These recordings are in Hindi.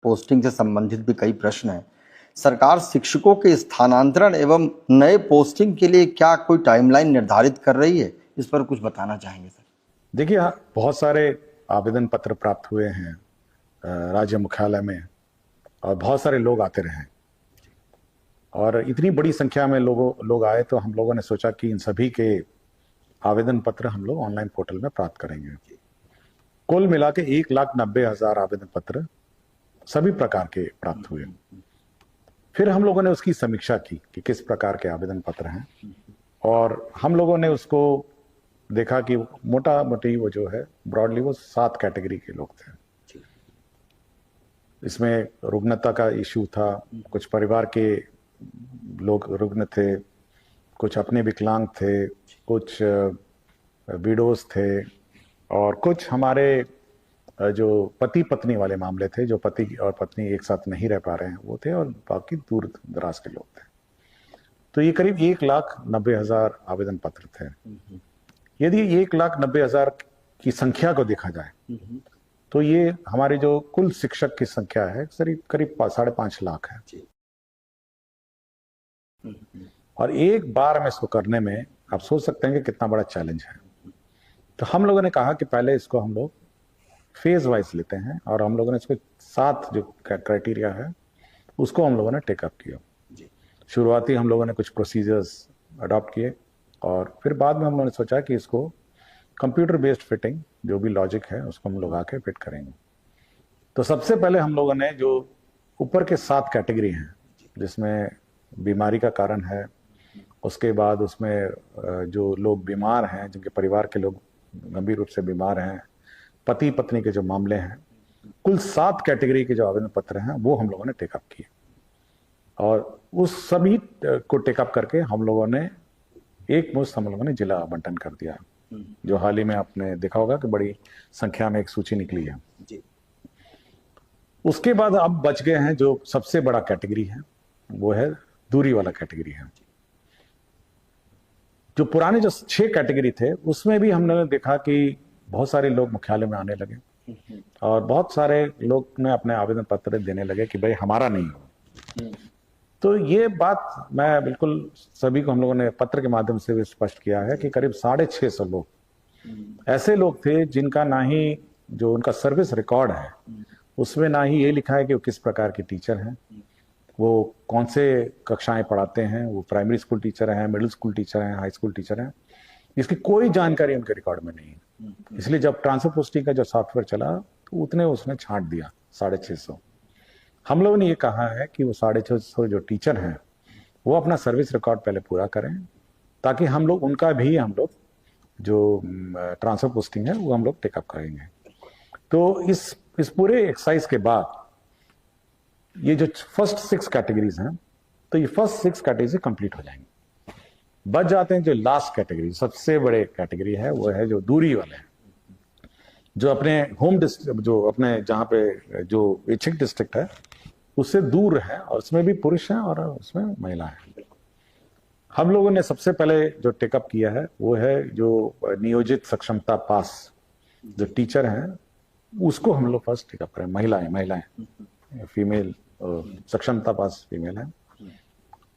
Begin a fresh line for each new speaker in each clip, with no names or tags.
पोस्टिंग से संबंधित भी कई प्रश्न हैं। सरकार शिक्षकों के स्थानांतरण एवं नए पोस्टिंग के लिए क्या कोई टाइमलाइन निर्धारित कर रही है? इस पर कुछ बताना चाहेंगे सर?
देखिए, बहुत सारे आवेदन पत्र प्राप्त हुए हैं राज्य मुख्यालय में और बहुत सारे लोग आते रहे और इतनी बड़ी संख्या में लोग आए तो हम लोगों ने सोचा कि इन सभी के आवेदन पत्र हम लोग ऑनलाइन पोर्टल में प्राप्त करेंगे। कुल मिला के 1,90,000 आवेदन पत्र सभी प्रकार के प्राप्त हुए। फिर हम लोगों ने उसकी समीक्षा की कि किस प्रकार के आवेदन पत्र हैं और हम लोगों ने उसको देखा कि मोटा मोटी वो जो है ब्रॉडली वो 7 कैटेगरी के लोग थे। इसमें रुग्णता का इश्यू था, कुछ परिवार के लोग रुग्ण थे, कुछ अपने विकलांग थे, कुछ विडोज थे और कुछ हमारे जो पति पत्नी वाले मामले थे, जो पति और पत्नी एक साथ नहीं रह पा रहे हैं वो थे और बाकी दूर दराज के लोग थे। तो ये करीब 1,90,000 आवेदन पत्र थे। यदि 1,90,000 की संख्या को देखा जाए तो ये हमारे जो कुल शिक्षक की संख्या है करीब 5.5 लाख है। और एक बार में इसको करने में आप सोच सकते हैं कि कितना बड़ा चैलेंज है। तो हम लोगों ने कहा कि पहले इसको हम लोग फेज वाइज लेते हैं और हम लोगों ने इसको 7 जो क्राइटेरिया है उसको हम लोगों ने टेकअप किया। शुरुआती हम लोगों ने कुछ प्रोसीजर्स अडॉप्ट किए और फिर बाद में हम लोगों ने सोचा कि इसको कंप्यूटर बेस्ड फिटिंग जो भी लॉजिक है उसको हम लोग आके फिट करेंगे। तो सबसे पहले हम लोगों ने जो ऊपर के 7 कैटेगरी हैं जिसमें बीमारी का कारण है, उसके बाद उसमें जो लोग बीमार हैं, जिनके परिवार के लोग गंभीर रूप से बीमार हैं, पति पत्नी के जो मामले हैं, कुल 7 कैटेगरी के जो आवेदन पत्र हैं वो हम लोगों ने टेकअप किए और उस सभी को टेकअप करके हम लोगों ने एक मुश्त हम लोगों ने जिला आवंटन कर दिया, जो हाल ही में आपने देखा होगा कि बड़ी संख्या में एक सूची निकली है जी। उसके बाद अब बच गए हैं जो सबसे बड़ा कैटेगरी है वो है दूरी वाला कैटेगरी है। जो पुराने जो 6 कैटेगरी थे उसमें भी हमने देखा कि बहुत सारे लोग मुख्यालय में आने लगे और बहुत सारे लोग ने अपने आवेदन पत्र देने लगे कि भाई हमारा नहीं हो। तो ये बात मैं बिल्कुल सभी को हम लोगों ने पत्र के माध्यम से भी स्पष्ट किया है कि करीब 650 लोग ऐसे लोग थे जिनका ना ही जो उनका सर्विस रिकॉर्ड है उसमें ना ही ये लिखा है कि वो किस प्रकार के टीचर हैं, वो कौन से कक्षाएं पढ़ाते हैं, वो प्राइमरी स्कूल टीचर हैं, मिडिल स्कूल टीचर हैं, हाई स्कूल टीचर हैं, इसकी कोई जानकारी उनके रिकॉर्ड में नहीं है। इसलिए जब ट्रांसफर पोस्टिंग का जो सॉफ्टवेयर चला तो उतने उसने छांट दिया 650। हम लोगों ने ये कहा है कि वो 650 जो टीचर हैं वो अपना सर्विस रिकॉर्ड पहले पूरा करें ताकि हम लोग उनका भी हम लोग जो ट्रांसफर पोस्टिंग है वो हम लोग टेकअप करेंगे। तो इस पूरे एक्सरसाइज के बाद ये जो फर्स्ट 6 कैटेगरीज हैं तो ये फर्स्ट 6 कैटेगरी कंप्लीट हो जाएंगे। बच जाते हैं जो लास्ट कैटेगरी, सबसे बड़े कैटेगरी है वो है जो दूरी वाले हैं, जो अपने होम डिस्ट्रिक्ट जो अपने जहाँ पे जो इच्छिक डिस्ट्रिक्ट है उससे दूर है और उसमें भी पुरुष हैं और उसमें महिला है। हम लोगों ने सबसे पहले जो टेकअप किया है वो है जो नियोजित सक्षमता पास जो टीचर हैं उसको हम लोग फर्स्ट टेकअप करें। महिलाएं फीमेल सक्षमता पास फीमेल है।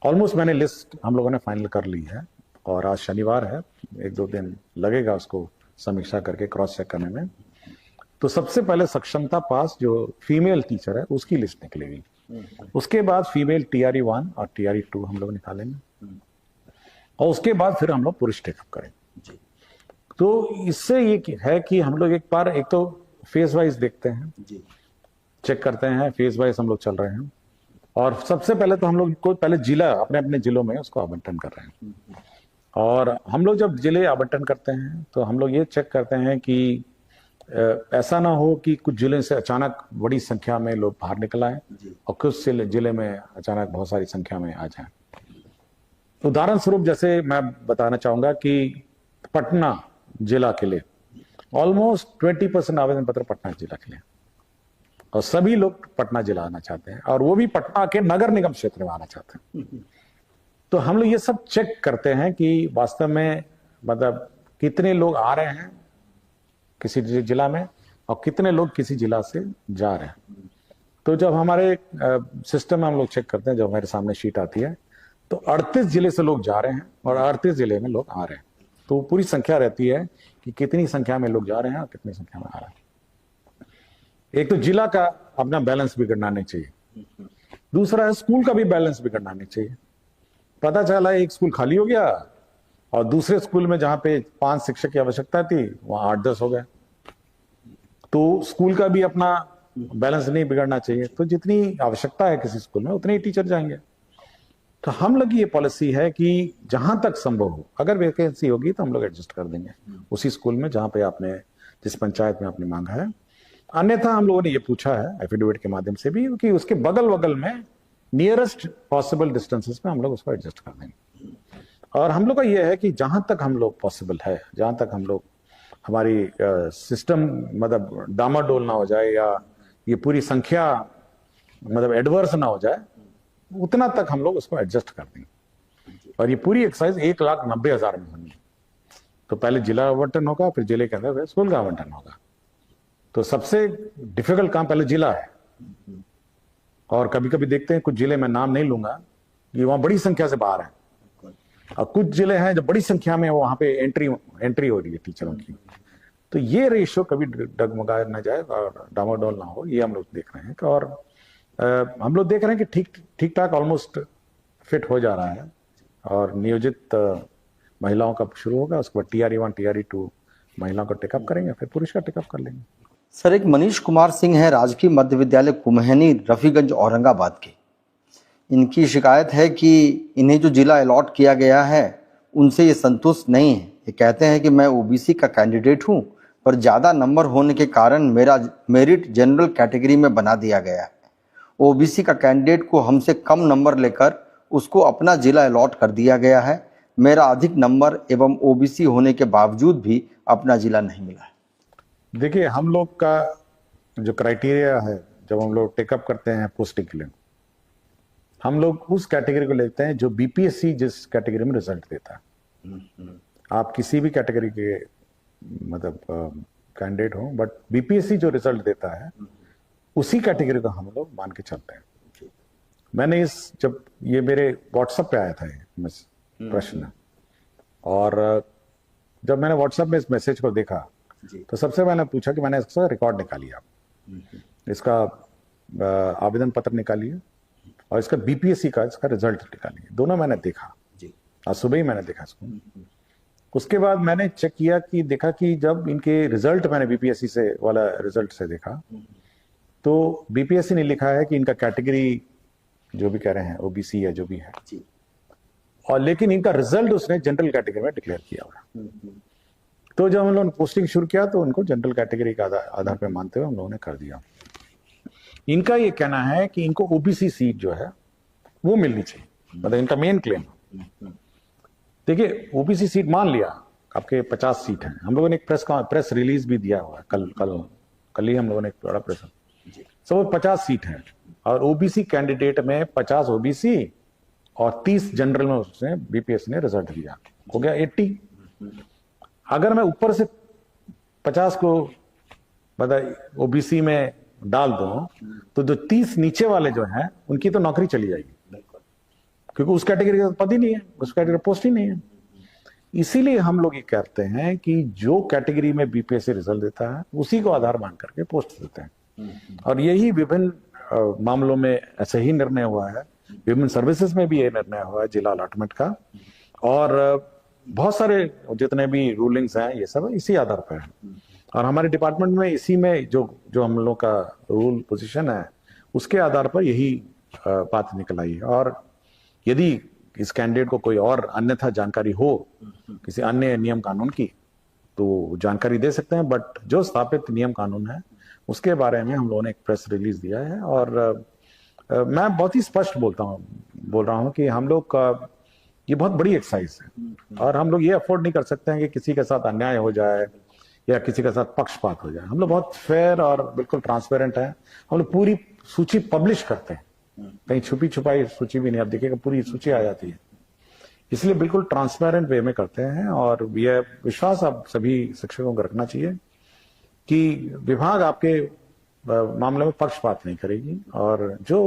ऑलमोस्ट मैंने लिस्ट हम लोगों ने फाइनल कर ली है और आज शनिवार है, 1-2 दिन लगेगा उसको समीक्षा करके क्रॉस चेक करने में। तो सबसे पहले सक्षमता पास जो फीमेल टीचर है उसकी लिस्ट निकलेगी, उसके बाद फीमेल TRE 1 और TRE 2 हम लोग निकालेंगे और उसके बाद फिर हम लोग पुरुष टेकअप करेंगे। तो इससे ये है कि हम लोग एक तो फेज वाइज देखते हैं, चेक करते हैं, फेज वाइज हम लोग चल रहे हैं और सबसे पहले तो हम लोग को पहले जिला अपने जिलों में उसको आवंटन कर रहे हैं। और हम लोग जब जिले आवंटन करते हैं तो हम लोग ये चेक करते हैं कि ऐसा ना हो कि कुछ जिले से अचानक बड़ी संख्या में लोग बाहर निकल आए और कुछ जिले में अचानक बहुत सारी संख्या में आ जाए। उदाहरण स्वरूप जैसे मैं बताना चाहूंगा कि पटना जिला के लिए ऑलमोस्ट 20% आवेदन पत्र पटना जिला के लिए और सभी लोग पटना जिला आना चाहते हैं और वो भी पटना के नगर निगम क्षेत्र में आना चाहते हैं। तो हम लोग ये सब चेक करते हैं कि वास्तव में मतलब कितने लोग आ रहे हैं किसी जिला में और कितने लोग किसी जिला से जा रहे हैं। तो जब हमारे सिस्टम में हम लोग चेक करते हैं, जब हमारे सामने शीट आती है, तो 38 जिले से लोग जा रहे हैं और 38 जिले में लोग आ रहे हैं। तो पूरी संख्या रहती है कि कितनी संख्या में लोग जा रहे हैं और कितनी संख्या में आ रहे हैं। एक तो जिला का अपना बैलेंस बिगड़ना नहीं चाहिए, दूसरा है स्कूल का भी बैलेंस बिगड़ना नहीं चाहिए। पता चला एक स्कूल खाली हो गया और दूसरे स्कूल में जहां पे 5 शिक्षक की आवश्यकता थी वहां 8-10 हो गए। तो स्कूल का भी अपना बैलेंस नहीं बिगड़ना चाहिए। तो जितनी आवश्यकता है किसी स्कूल में उतने ही टीचर जाएंगे। तो हम लोग की ये पॉलिसी है कि जहां तक संभव हो, अगर वैकेंसी होगी तो हम लोग एडजस्ट कर देंगे उसी स्कूल में जहां पे आपने, जिस पंचायत में आपने मांगा है। अन्यथा हम लोगों ने ये पूछा है एफिडेविट के माध्यम से भी कि उसके बगल बगल में नियरेस्ट पॉसिबल डिस्टेंसेस में हम लोग उसको एडजस्ट कर देंगे। और हम लोग का ये है कि जहां तक हम लोग पॉसिबल है, जहां तक हम लोग हमारी सिस्टम मतलब डामाडोल ना हो जाए या ये पूरी संख्या मतलब एडवर्स ना हो जाए, उतना तक हम लोग उसको एडजस्ट कर देंगे। और ये पूरी एक्सरसाइज 1,90,000 में होनी है। तो पहले जिला आवंटन होगा, फिर जिले के अंदर स्कूल का आवंटन होगा। तो सबसे डिफिकल्ट काम पहले जिला है। और कभी कभी देखते हैं कुछ जिले में, नाम नहीं लूंगा, कि वहां बड़ी संख्या से बाहर है, और कुछ जिले हैं जो बड़ी संख्या में वहां पे एंट्री हो रही है टीचरों की। तो ये रेशियो कभी डगमगा ना जाए और डामाडोल ना हो, ये हम लोग देख रहे हैं। और हम लोग देख रहे हैं कि ठीक ठाक ऑलमोस्ट फिट हो जा रहा है। और नियोजित महिलाओं का शुरू होगा, उसके बाद TRE 1 TRE 2 महिलाओं का टेकअप करेंगे, फिर पुरुष का टेकअप कर लेंगे।
सर, एक मनीष कुमार सिंह है, राजकीय मध्य विद्यालय कुम्हैनी, रफीगंज, औरंगाबाद के। इनकी शिकायत है कि इन्हें जो जिला अलॉट किया गया है उनसे ये संतुष्ट नहीं है। ये कहते हैं कि मैं OBC का कैंडिडेट हूं, पर ज़्यादा नंबर होने के कारण मेरा मेरिट जनरल कैटेगरी में बना दिया गया है। OBC का कैंडिडेट को हमसे कम नंबर लेकर उसको अपना जिला अलॉट कर दिया गया है। मेरा अधिक नंबर एवं OBC होने के बावजूद भी अपना जिला नहीं मिला है।
देखिए, हम लोग का जो क्राइटेरिया है, जब हम लोग टेकअप करते हैं पोस्टिंग के लिए, हम लोग उस कैटेगरी को लेते हैं जो BPSC जिस कैटेगरी में रिजल्ट देता है। आप किसी भी कैटेगरी के मतलब कैंडिडेट हो, बट BPSC जो रिजल्ट देता है उसी कैटेगरी को हम लोग मान के चलते हैं। मैंने जब ये मेरे व्हाट्सएप पे आया था ये प्रश्न, और जब मैंने व्हाट्सएप में इस मैसेज को देखा तो सबसे मैंने पूछा कि मैंने इसका रिकॉर्ड निकालिए, आप इसका आवेदन पत्र निकालिए और इसका BPSC का इसका रिजल्ट निकालिए। दोनों मैंने देखा, आज सुबह ही मैंने देखा इसको। उसके बाद मैंने चेक किया कि देखा कि जब इनके रिजल्ट मैंने BPSC से वाला रिजल्ट से देखा, तो BPSC ने लिखा है कि इनका कैटेगरी जो भी कह रहे हैं OBC या जो भी है, और लेकिन इनका रिजल्ट उसने जनरल कैटेगरी में डिक्लेयर किया हुआ। तो जब हम लोगों ने पोस्टिंग शुरू किया तो उनको जनरल कैटेगरी का आधार पर मानते हुए हम लोगों ने कर दिया। इनका ये कहना है कि इनको OBC सीट जो है वो मिलनी चाहिए, मतलब इनका मेन क्लेम। देखिए, OBC सीट मान लिया, आपके 50 सीट हैं। हम लोगों ने एक प्रेस रिलीज भी दिया हुआ है, कल ही हम लोगों ने एक बड़ा प्रेस, सब 50 सीट है और OBC कैंडिडेट में 50 OBC और 30 जनरल में उसने BPSC ने रिजल्ट दिया, हो गया 80। अगर मैं ऊपर से 50 को मतलब OBC में डाल दूं तो जो 30 नीचे वाले जो हैं उनकी तो नौकरी चली जाएगी, क्योंकि उस कैटेगरी का पद ही नहीं है, उस कैटेगरी का पोस्ट ही नहीं है। इसीलिए हम लोग ये कहते हैं कि जो कैटेगरी में BPSC रिजल्ट देता है उसी को आधार मान करके पोस्ट देते हैं। और यही विभिन्न मामलों में ऐसे ही निर्णय हुआ है, विभिन्न सर्विसेज में भी ये निर्णय हुआ है जिला अलॉटमेंट का। और बहुत सारे जितने भी रूलिंग्स हैं ये सब इसी आधार पर है। और हमारे डिपार्टमेंट में इसी में जो हम लोग का रूल पोजीशन है उसके आधार पर यही बात निकल आई है। और यदि इस कैंडिडेट को कोई और अन्यथा जानकारी हो किसी अन्य नियम कानून की तो जानकारी दे सकते हैं, बट जो स्थापित नियम कानून है उसके बारे में हम लोगों ने एक प्रेस रिलीज दिया है। और मैं बहुत ही स्पष्ट बोल रहा हूं कि हम लोग का ये बहुत बड़ी एक्सरसाइज है और हम लोग ये अफोर्ड नहीं कर सकते हैं कि किसी के साथ अन्याय हो जाए या किसी के साथ पक्षपात हो जाए। हम लोग बहुत फेयर और बिल्कुल ट्रांसपेरेंट है। हम लोग पूरी सूची पब्लिश करते हैं, कहीं छुपी छुपाई सूची भी नहीं, आप देखिएगा पूरी सूची आ जाती है। इसलिए बिल्कुल ट्रांसपेरेंट वे में करते हैं। और यह विश्वास आप सभी शिक्षकों को रखना चाहिए कि विभाग आपके मामले में पक्षपात नहीं करेगी और जो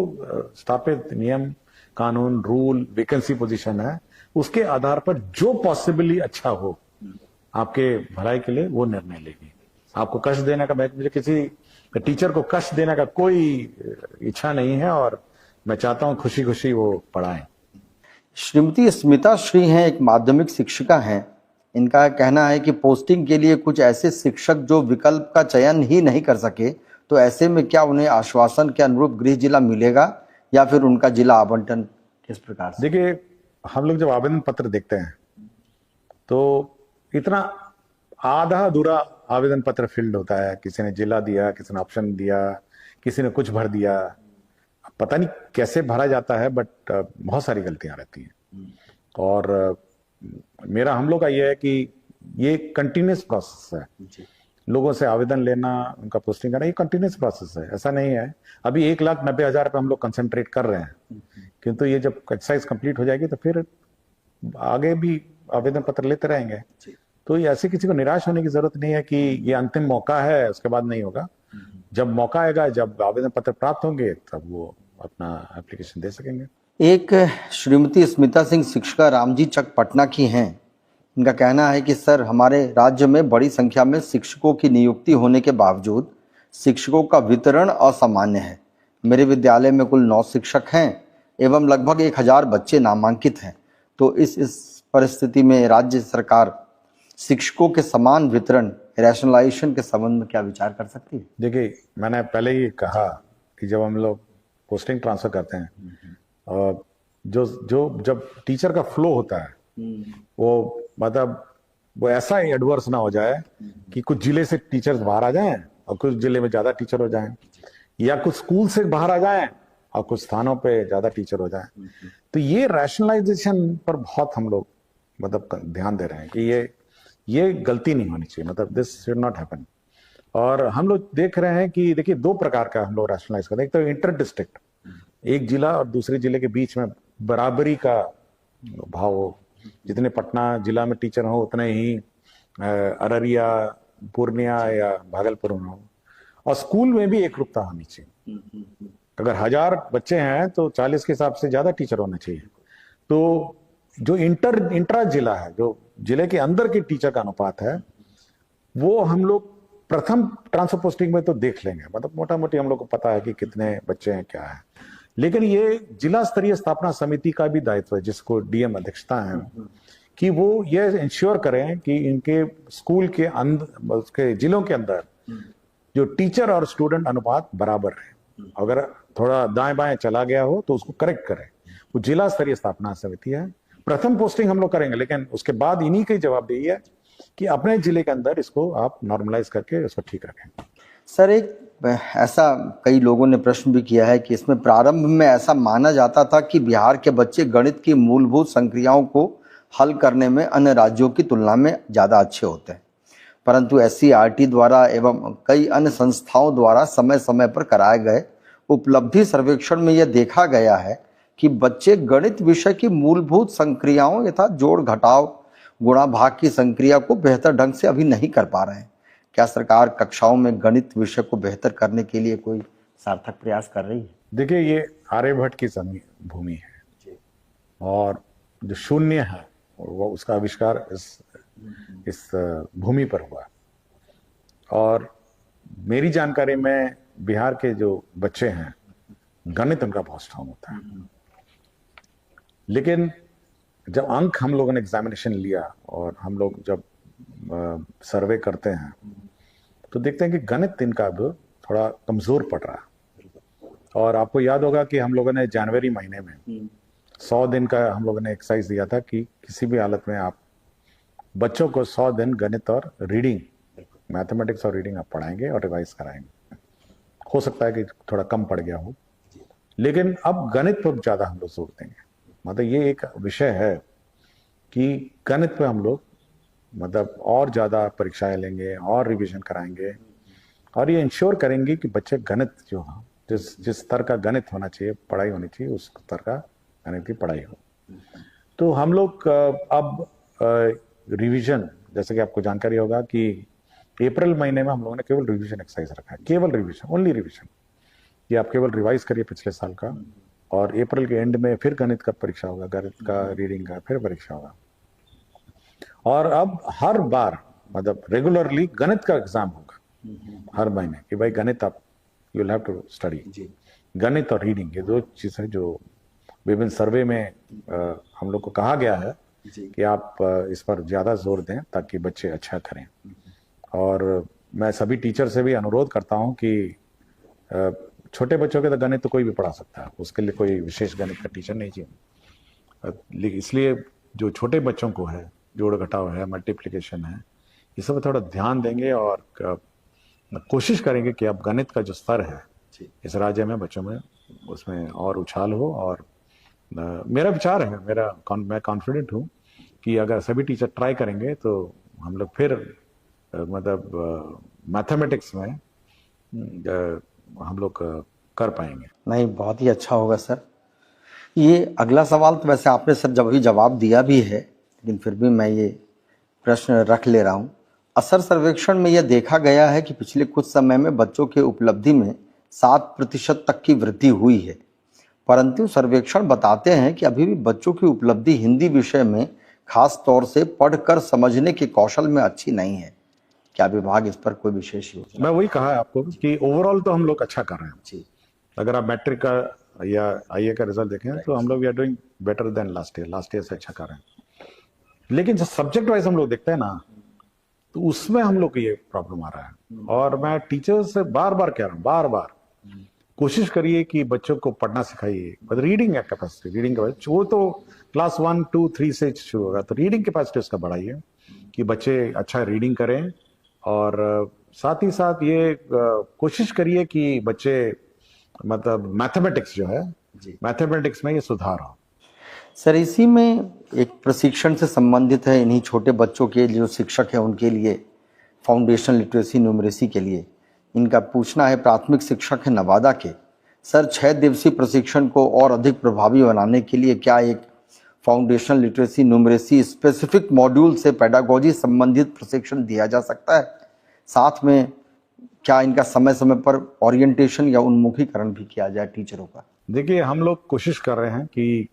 स्थापित नियम कानून रूल वैकेंसी पोजीशन है उसके आधार पर जो पॉसिबली अच्छा हो आपके भलाई के लिए वो निर्णय लेगी। आपको कष्ट देने का, मुझे किसी टीचर को कष्ट देने का कोई इच्छा नहीं है और मैं चाहता हूं खुशी खुशी वो पढ़ाएं।
श्रीमती स्मिता श्री हैं, एक माध्यमिक शिक्षिका हैं। इनका कहना है कि पोस्टिंग के लिए कुछ ऐसे शिक्षक जो विकल्प का चयन ही नहीं कर सके, तो ऐसे में क्या उन्हें आश्वासन के अनुरूप गृह जिला मिलेगा या फिर उनका जिला आवंटन किस प्रकार से?
देखिए, हम लोग जब आवेदन पत्र देखते हैं तो इतना आधा अधूरा आवेदन पत्र फिल्ड होता है। किसी ने जिला दिया, किसी ने ऑप्शन दिया, किसी ने कुछ भर दिया, पता नहीं कैसे भरा जाता है, बट बहुत सारी गलतियां रहती हैं। और हम लोग का ये है कि ये कंटिन्यूस प्रोसेस है। लोगों से आवेदन लेना, उनका पोस्टिंग करना, ये कंटिन्यूस प्रोसेस है। ऐसा नहीं है अभी 1,90,000 पे हम लोग कंसंट्रेट कर रहे हैं, किंतु ये जब एक्सरसाइज कंप्लीट हो जाएगी तो फिर आगे भी आवेदन पत्र लेते रहेंगे। तो ये ऐसे किसी को निराश होने की जरूरत नहीं है कि ये अंतिम मौका है, उसके बाद नहीं होगा। जब मौका आएगा, जब आवेदन पत्र प्राप्त होंगे, तब वो अपना एप्लीकेशन दे सकेंगे।
एक श्रीमती स्मिता सिंह शिक्षिका रामजी चक पटना की हैं। इनका कहना है कि सर, हमारे राज्य में बड़ी संख्या में शिक्षकों की नियुक्ति होने के बावजूद शिक्षकों का वितरण असामान्य है। मेरे विद्यालय में कुल 9 शिक्षक हैं एवं लगभग 1,000 बच्चे नामांकित हैं। तो इस परिस्थिति में राज्य सरकार शिक्षकों के समान वितरण, रैशनलाइजेशन के संबंध में क्या विचार कर सकती है?
देखिए, मैंने पहले ही कहा कि जब हम लोग पोस्टिंग ट्रांसफर करते हैं और जब टीचर का फ्लो होता है, वो मतलब वो ऐसा ही एडवर्स ना हो जाए कि कुछ जिले से टीचर्स बाहर आ जाएं और कुछ जिले में ज्यादा टीचर हो जाएं, या कुछ स्कूल से बाहर आ जाएं और कुछ स्थानों पे ज्यादा टीचर हो जाएं। तो ये रैशनलाइजेशन पर बहुत हम लोग मतलब ध्यान दे रहे हैं कि ये गलती नहीं होनी चाहिए, मतलब दिस शुड नॉट हैपन। और हम लोग देख रहे हैं कि देखिए 2 प्रकार का हम लोग रैशनलाइज करते हैं। एक तो इंटर डिस्ट्रिक्ट, एक जिला और दूसरे जिले के बीच में बराबरी का भाव हो। जितने पटना जिला में टीचर हो उतने ही अररिया, पूर्णिया या भागलपुर में हो। और स्कूल में भी एकरूपता होनी चाहिए। अगर 1000 बच्चे हैं तो 40 के हिसाब से ज्यादा टीचर होना चाहिए। तो जो इंट्रा जिला है, जो जिले के अंदर के टीचर का अनुपात है, वो हम लोग प्रथम ट्रांसफर पोस्टिंग में तो देख लेंगे, मतलब मोटा मोटी हम लोग को पता है कि कितने बच्चे हैं, क्या है। लेकिन ये जिला स्तरीय स्थापना समिति का भी दायित्व है, जिसको डीएम अध्यक्षता है, कि वो ये इंश्योर करें कि इनके स्कूल के अंदर, उसके जिलों के अंदर जो टीचर और स्टूडेंट अनुपात बराबर है। अगर थोड़ा दाएं बाएं चला गया हो तो उसको करेक्ट करें। वो जिला स्तरीय स्थापना समिति है। प्रथम पोस्टिंग हम लोग करेंगे, लेकिन उसके बाद इन्हीं की जवाबदेही है कि अपने जिले के अंदर इसको आप नॉर्मलाइज करके उसको ठीक रखें।
सर, एक ऐसा कई लोगों ने प्रश्न भी किया है कि इसमें प्रारंभ में ऐसा माना जाता था कि बिहार के बच्चे गणित की मूलभूत संक्रियाओं को हल करने में अन्य राज्यों की तुलना में ज़्यादा अच्छे होते हैं, परंतु एससीईआरटी द्वारा एवं कई अन्य संस्थाओं द्वारा समय समय पर कराए गए उपलब्धि सर्वेक्षण में यह देखा गया है कि बच्चे गणित विषय की मूलभूत संक्रियाओं यथा जोड़ घटाव गुणा भाग की संक्रिया को बेहतर ढंग से अभी नहीं कर पा रहे हैं। क्या सरकार कक्षाओं में गणित विषय को बेहतर करने के लिए कोई सार्थक प्रयास कर रही है?
देखिए, ये आर्यभट्ट की भूमि है और जो शून्य है वो उसका आविष्कार इस भूमि पर हुआ। और मेरी जानकारी में बिहार के जो बच्चे हैं, गणित उनका बहुत स्ट्रांग होता है। लेकिन जब अंक हम लोगों ने एग्जामिनेशन लिया और हम लोग जब सर्वे करते हैं तो देखते हैं कि गणित इनका अब थोड़ा कमजोर पड़ रहा है। और आपको याद होगा कि हम लोगों ने जनवरी महीने में 100 दिन का हम लोगों ने एक्सरसाइज दिया था कि किसी भी हालत में आप बच्चों को 100 दिन गणित और रीडिंग, मैथमेटिक्स और रीडिंग आप पढ़ाएंगे और रिवाइज कराएंगे। हो सकता है कि थोड़ा कम पड़ गया हो, लेकिन अब गणित पर ज्यादा हम लोग जोर देंगे। मतलब ये एक विषय है कि गणित पे हम लोग मतलब और ज्यादा परीक्षाएं लेंगे और रिवीजन कराएंगे और ये इंश्योर करेंगे कि बच्चे गणित जो है, जिस स्तर का गणित होना चाहिए, पढ़ाई होनी चाहिए, उस स्तर का गणित की पढ़ाई हो। तो हम लोग अब रिवीजन, जैसे कि आपको जानकारी होगा कि अप्रैल महीने में हम लोगों ने केवल रिवीजन एक्सरसाइज रखा है, केवल रिवीजन, ओनली रिवीजन, कि आप केवल रिवाइज करिए पिछले साल का, और अप्रैल के एंड में फिर गणित का परीक्षा होगा, गणित का रीडिंग का फिर परीक्षा होगा। और अब हर बार मतलब रेगुलरली गणित का एग्जाम होगा हर महीने, कि भाई गणित आप you will have to study. गणित और रीडिंग, ये दो चीजें जो विभिन्न सर्वे में हम लोग को कहा गया है कि आप इस पर ज्यादा जोर दें ताकि बच्चे अच्छा करें। और मैं सभी टीचर से भी अनुरोध करता हूं कि छोटे बच्चों के तो गणित तो कोई भी पढ़ा सकता है, उसके लिए कोई विशेष गणित का टीचर नहीं चाहिए। इसलिए जो छोटे बच्चों को है, जोड़ घटाव है, मल्टीप्लिकेशन है, ये सब थोड़ा ध्यान देंगे और कोशिश करेंगे कि अब गणित का जो स्तर है इस राज्य में बच्चों में उसमें और उछाल हो। और मेरा विचार है, मैं कॉन्फिडेंट हूँ कि अगर सभी टीचर ट्राई करेंगे तो हम लोग फिर मतलब मैथमेटिक्स में हम लोग कर पाएंगे।
नहीं, बहुत ही अच्छा होगा सर। ये अगला सवाल तो वैसे आपने सर जब भी जवाब दिया भी है, लेकिन फिर भी मैं ये प्रश्न रख ले रहा हूँ। असर सर्वेक्षण में यह देखा गया है कि पिछले कुछ समय में बच्चों के उपलब्धि में 7% तक की वृद्धि हुई है, परंतु सर्वेक्षण बताते हैं कि अभी भी बच्चों की उपलब्धि हिंदी विषय में खास तौर से पढ़कर समझने के कौशल में अच्छी नहीं है। क्या विभाग इस पर कोई विशेष योजना?
मैं वही कहा है आपको कि ओवरऑल तो हम लोग अच्छा कर रहे हैं
जी।
अगर आप मैट्रिक का या आईए का रिजल्ट देखें तो हम लोग we are doing better than last year से अच्छा कर रहे हैं। लेकिन जो सब्जेक्ट वाइज हम लोग देखते हैं ना, तो उसमें हम लोग को ये प्रॉब्लम आ रहा है। और मैं टीचर्स से बार बार कह रहा हूँ, बार बार कोशिश करिए कि बच्चों को पढ़ना सिखाइए। रीडिंग कैपेसिटी, रीडिंग कैपेसिटी वो तो क्लास 1, 2, 3 से शुरू होगा, तो रीडिंग कैपेसिटी उसका बढ़ाइए कि बच्चे अच्छा रीडिंग करें। और साथ ही साथ ये कोशिश करिए कि बच्चे मतलब मैथमेटिक्स जो है, मैथमेटिक्स में ये सुधार हो।
सर इसी में एक प्रशिक्षण से संबंधित है, इन्हीं छोटे बच्चों के जो शिक्षक हैं उनके लिए, फाउंडेशन लिटरेसी न्यूमरेसी के लिए इनका पूछना है। प्राथमिक शिक्षक है नवादा के सर, 6 दिवसीय प्रशिक्षण को और अधिक प्रभावी बनाने के लिए क्या एक foundation literacy numeracy specific module से पेडागोजी संबंधित प्रशिक्षण दिया जा सकता है? साथ में क्या इनका समय समय पर ओरिएंटेशन या उन्मुखीकरण भी किया जाए टीचरों का?
देखिए, हम लोग कोशिश कर रहे हैं कि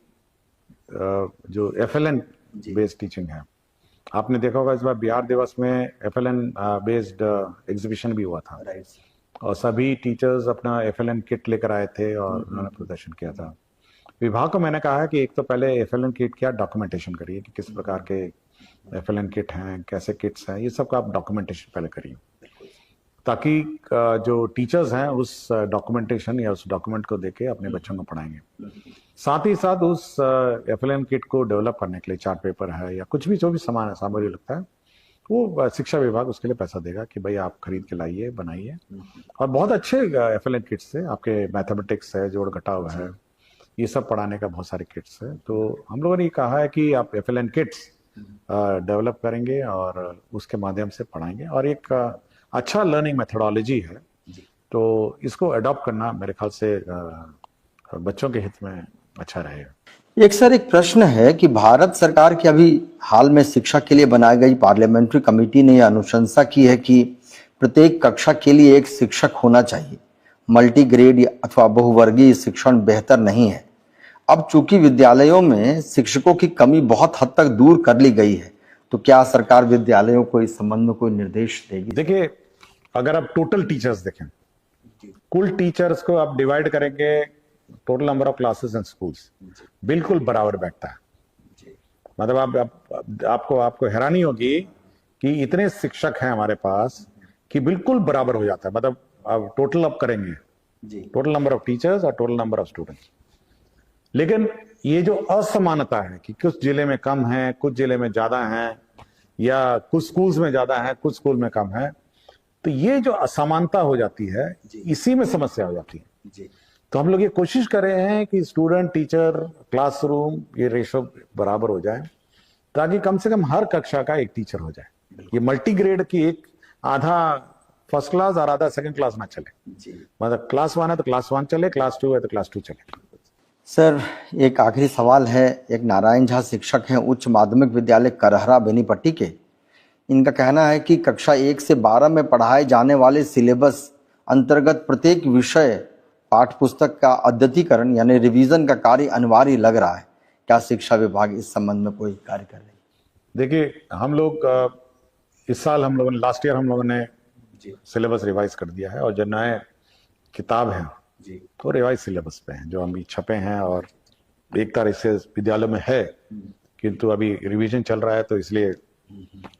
जो FLN बेस्ड टीचिंग है, आपने देखा होगा इस बार बिहार दिवस में FLN बेस्ड एग्जीबिशन भी हुआ था और सभी टीचर्स अपना FLN किट लेकर आए थे और उन्होंने प्रदर्शन किया था। विभाग को मैंने कहा है कि एक तो पहले FLN किट क्या डॉक्यूमेंटेशन करिए कि किस प्रकार के FLN किट हैं, कैसे किट्स हैं, ये सब का आप डॉक्यूमेंटेशन पहले करिए, ताकि जो टीचर्स हैं उस डॉक्यूमेंटेशन या उस डॉक्यूमेंट को देके अपने बच्चों को पढ़ाएंगे। साथ ही साथ उस FLN किट को डेवलप करने के लिए चार्ट पेपर है या कुछ भी जो भी सामग्री लगता है, वो शिक्षा विभाग उसके लिए पैसा देगा कि भाई आप खरीद के लाइए, बनाइए। और बहुत अच्छे FLN किट्स से आपके मैथमेटिक्स है, जोड़ घटाव है, ये सब पढ़ाने का बहुत सारे किट्स है। तो हम लोगों ने कहा है कि आप FLN किट्स डेवलप करेंगे और उसके माध्यम से पढ़ाएंगे। और एक अच्छा लर्निंग मेथोडोलॉजी है, तो इसको अडॉप्ट करना मेरे ख्याल से बच्चों के हित में अच्छा रहेगा।
एक सर एक प्रश्न है कि भारत सरकार की अभी हाल में शिक्षा के लिए बनाई गई पार्लियामेंट्री कमेटी ने यह अनुशंसा की है कि प्रत्येक कक्षा के लिए एक शिक्षक होना चाहिए। मल्टीग्रेड अथवा बहुवर्गीय शिक्षण बेहतर नहीं है। अब चूंकि विद्यालयों में शिक्षकों की कमी बहुत हद तक दूर कर ली गई है, तो क्या सरकार विद्यालयों को इस संबंध में कोई निर्देश देगी?
देखिए, अगर आप टोटल टीचर्स देखें, कुल टीचर्स को आप डिवाइड करेंगे, total number of classes and schools बिल्कुल बराबर बैठता है। मतलब आपको हैरानी होगी कि इतने शिक्षक हैं हमारे पास कि बिल्कुल बराबर हो जाता है। मतलब आप टोटल अप करेंगे, टोटल नंबर ऑफ टीचर्स और टोटल नंबर ऑफ स्टूडेंट्स। लेकिन ये जो असमानता है कि कुछ जिले में कम है, कुछ जिले में ज्यादा है, या कुछ स्कूल्स में ज्यादा है, कुछ स्कूल में कम है, तो ये जो असमानता हो जाती है, इसी में समस्या हो जाती है। तो हम लोग ये कोशिश कर रहे हैं कि स्टूडेंट, टीचर, क्लासरूम, ये रेशो बराबर हो जाए, ताकि कम से कम हर कक्षा का एक टीचर हो जाए। ये मल्टीग्रेड की एक आधा फर्स्ट क्लास और आधा सेकंड क्लास ना चले। मतलब क्लास 1 है तो क्लास 1 चले, क्लास 2 है तो क्लास 2 चले।
सर एक आखिरी सवाल है। एक नारायण झा शिक्षक हैं उच्च माध्यमिक विद्यालय करहरा बेनीपट्टी के। इनका कहना है कि कक्षा 1 से 12 में पढ़ाए जाने वाले सिलेबस अंतर्गत प्रत्येक विषय पाठ्य पुस्तक का अद्यतीकरण यानी रिवीजन का कार्य अनिवार्य लग रहा है। क्या शिक्षा विभाग इस संबंध में कोई कार्य कर रही है?
देखिए, हम लोग इस साल हम लोगों ने, लास्ट ईयर हम लोगों ने सिलेबस रिवाइज कर दिया है और जो नए किताब हैं तो रिवाइज सिलेबस पे हैं जो अभी छपे हैं और एक तरह से विद्यालय में है, किंतु अभी रिवीजन चल रहा है तो इसलिए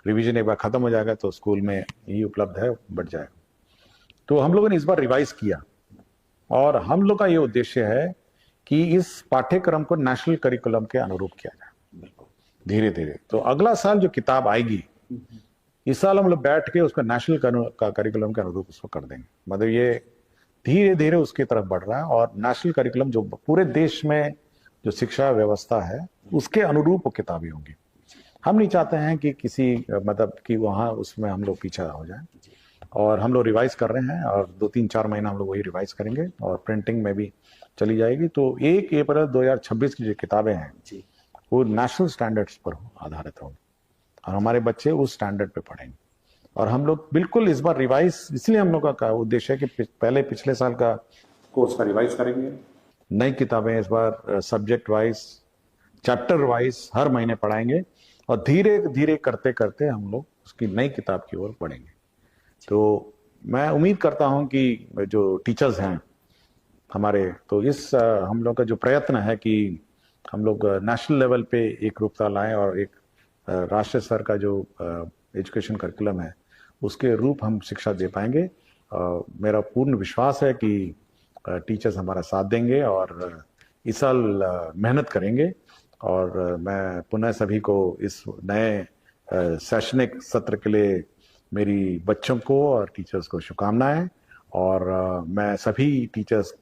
रिवीजन एक बार खत्म हो जाएगा तो स्कूल में ही उपलब्ध है, बढ़ जाएगा। तो हम लोगों ने इस बार रिवाइज किया और हम लोग का ये उद्देश्य है कि इस पाठ्यक्रम को नेशनल करिकुलम के अनुरूप किया जाए धीरे धीरे। तो अगला साल जो किताब आएगी, इस साल हम लोग बैठ के उसको नेशनल करिकुलम के अनुरूप उसको कर देंगे। मतलब ये धीरे धीरे उसकी तरफ बढ़ रहा है और नेशनल करिकुलम जो पूरे देश में जो शिक्षा व्यवस्था है उसके अनुरूप वो किताबें होंगी। हम नहीं चाहते हैं कि किसी मतलब कि वहाँ उसमें हम लोग पीछा हो जाए और हम लोग रिवाइज कर रहे हैं और 2-3-4 महीना हम लोग वही रिवाइज करेंगे और प्रिंटिंग में भी चली जाएगी। तो 1 अप्रैल 2026 की जो किताबें हैं वो नेशनल स्टैंडर्ड्स पर आधारित होंगी और हमारे बच्चे उस स्टैंडर्ड पे पढ़ेंगे। और हम लोग बिल्कुल इस बार रिवाइज, इसलिए हम लोग का उद्देश्य है कि पहले पिछले साल का कोर्स का रिवाइज करेंगे, नई किताबें इस बार सब्जेक्ट वाइज, चैप्टर वाइज हर महीने पढ़ाएंगे और धीरे धीरे करते करते हम लोग उसकी नई किताब की ओर बढ़ेंगे। तो मैं उम्मीद करता हूं कि जो टीचर्स हैं हमारे, तो इस हम लोग का जो प्रयत्न है कि हम लोग नेशनल लेवल पे एक रूपता लाएं और एक राष्ट्रीय स्तर का जो एजुकेशन करिकुलम है उसके रूप हम शिक्षा दे पाएंगे। मेरा पूर्ण विश्वास है कि टीचर्स हमारा साथ देंगे और इस साल मेहनत करेंगे। और मैं पुनः सभी को इस नए शैक्षणिक सत्र के लिए मेरी बच्चों को और टीचर्स को शुभकामनाएं और मैं सभी टीचर्स